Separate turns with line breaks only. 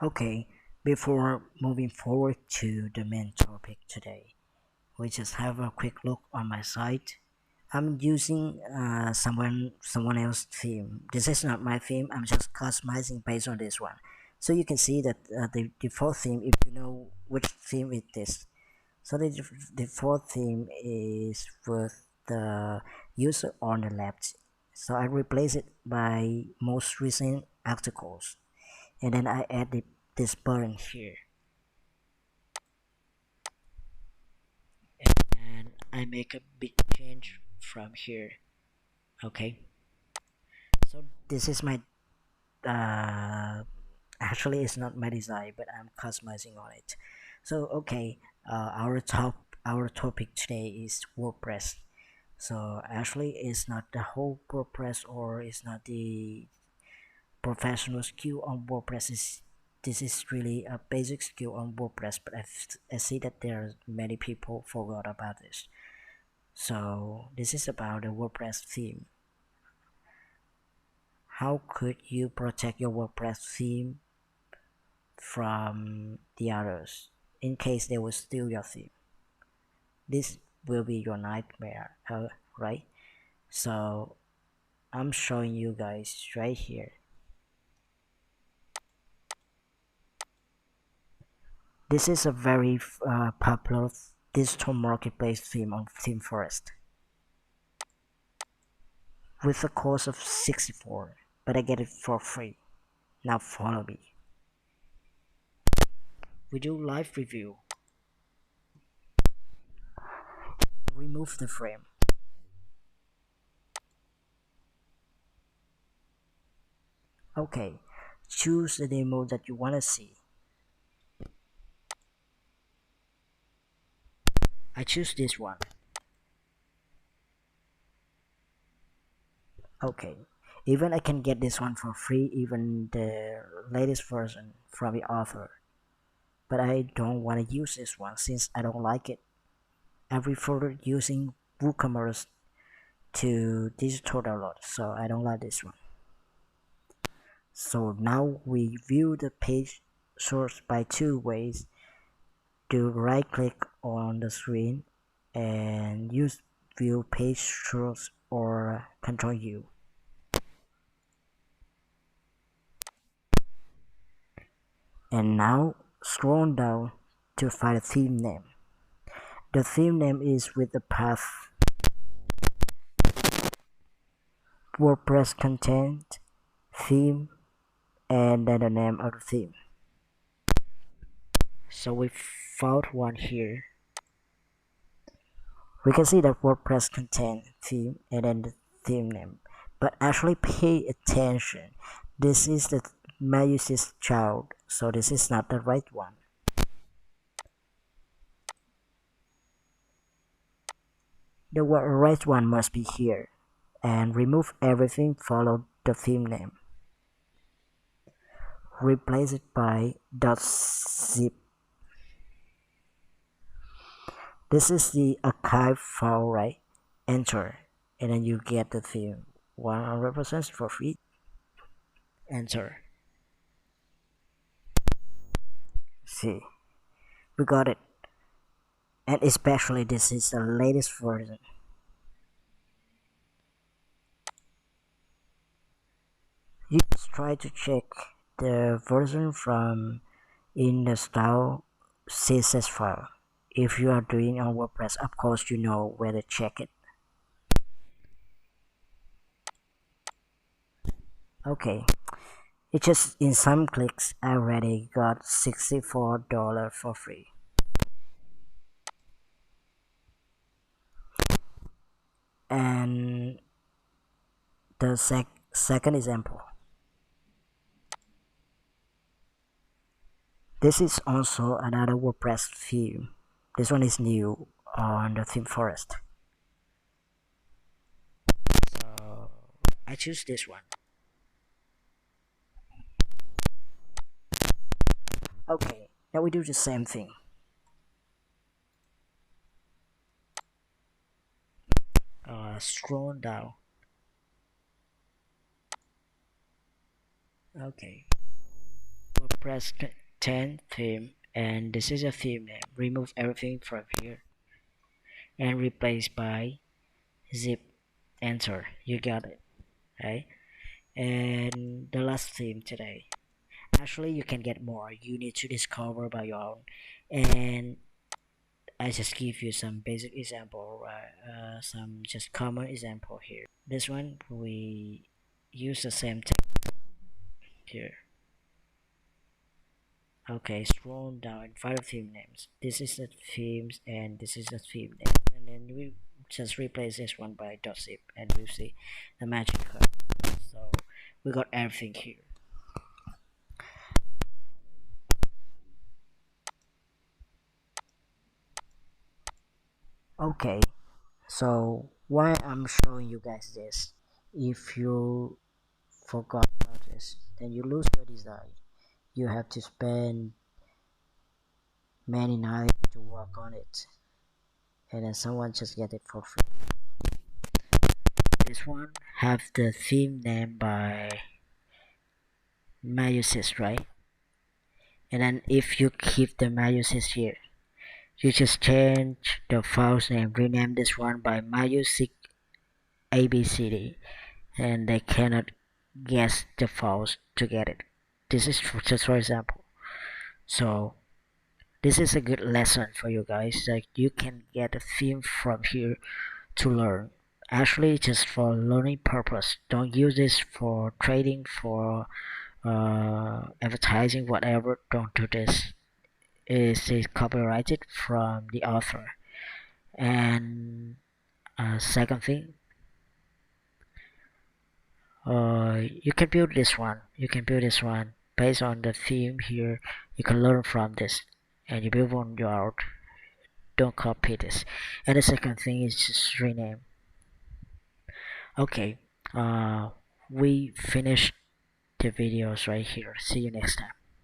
Okay, before moving forward to the main topic today, we just have a quick look on my site. I'm using someone else's theme. This is not my theme. I'm just customizing based on this one. So you can see that the default theme, if you know which theme it is. So the default theme is with the user on the left. So I replace it by most recent articles, and then I add this button here, and I make a big change from here. Okay, so this is my uh, actually it's not my design, but I'm customizing on it. So okay, our topic today is WordPress. So actually it's not the whole WordPress, or it's not the professional skill on WordPress. This is really a basic skill on WordPress, but I see that there are many people forgot about this. So this is about the WordPress theme. How could you protect your WordPress theme from the others in case they will steal your theme? This will be your nightmare, right? So I'm showing you guys right here. This is a very popular digital marketplace theme on ThemeForest with a cost of 64, but I get it for free. Now follow me. We do live review. Remove the frame. Okay, choose the demo that you want to see. I choose this one. Okay, even I can get this one for free, even the latest version from the author. But I don't want to use this one since I don't like it. I prefer using WooCommerce to digital download, so I don't like this one. So now we view the page source by two ways. To right click on the screen and use view page source or Ctrl U. And now scroll down to find a theme name. The theme name is with the path WordPress content, theme, and then the name of the theme. So we found one here. We can see that WordPress content, theme, and then the theme name. But actually pay attention. This is the Mayusis child, so this is not the right one. The right one must be here. And remove everything, follow the theme name. Replace it by .zip. This is the archive file, right? Enter, and then you get the theme 100% for free. Enter. See, we got it. And especially this is the latest version. You just try to check the version from in the style CSS file. If you are doing on WordPress, of course you know where to check it. Okay, it just in some clicks I already got $64 for free. And the second example. This is also another WordPress theme. This one is new on the theme forest. So I choose this one. Okay, now we do the same thing. Scroll down. Okay. WordPress 10 theme, and this is a theme name. Remove everything from here and replace by zip. Enter. You got it, right? And the last theme today. Actually, you can get more. You need to discover by your own. And I just give you some basic example, some just common example here. This one we use the same text here. Okay, scroll down, five theme names. This is the themes and this is the theme name. And then we just replace this one by .zip and we see the magic code. So we got everything here. Okay, so why I'm showing you guys this, if you forgot about this, then you lose your design. You have to spend many nights to work on it, and then someone just get it for free. This one have the theme name by Mayusis, right? And then if you keep the Mayusis here, you just change the file's name, rename this one by Mayusic ABCD, and they cannot guess the files to get it. This is just for example. So this is a good lesson for you guys. Like, you can get a theme from here to learn. Actually, just for learning purpose. Don't use this for trading, for advertising, whatever. Don't do this. It is copyrighted from the author. And second thing, you can build this one. You can build this one based on the theme here. You can learn from this, and you build on your own. Don't copy this. And the second thing is just rename. Okay, we finished the videos right here. See you next time.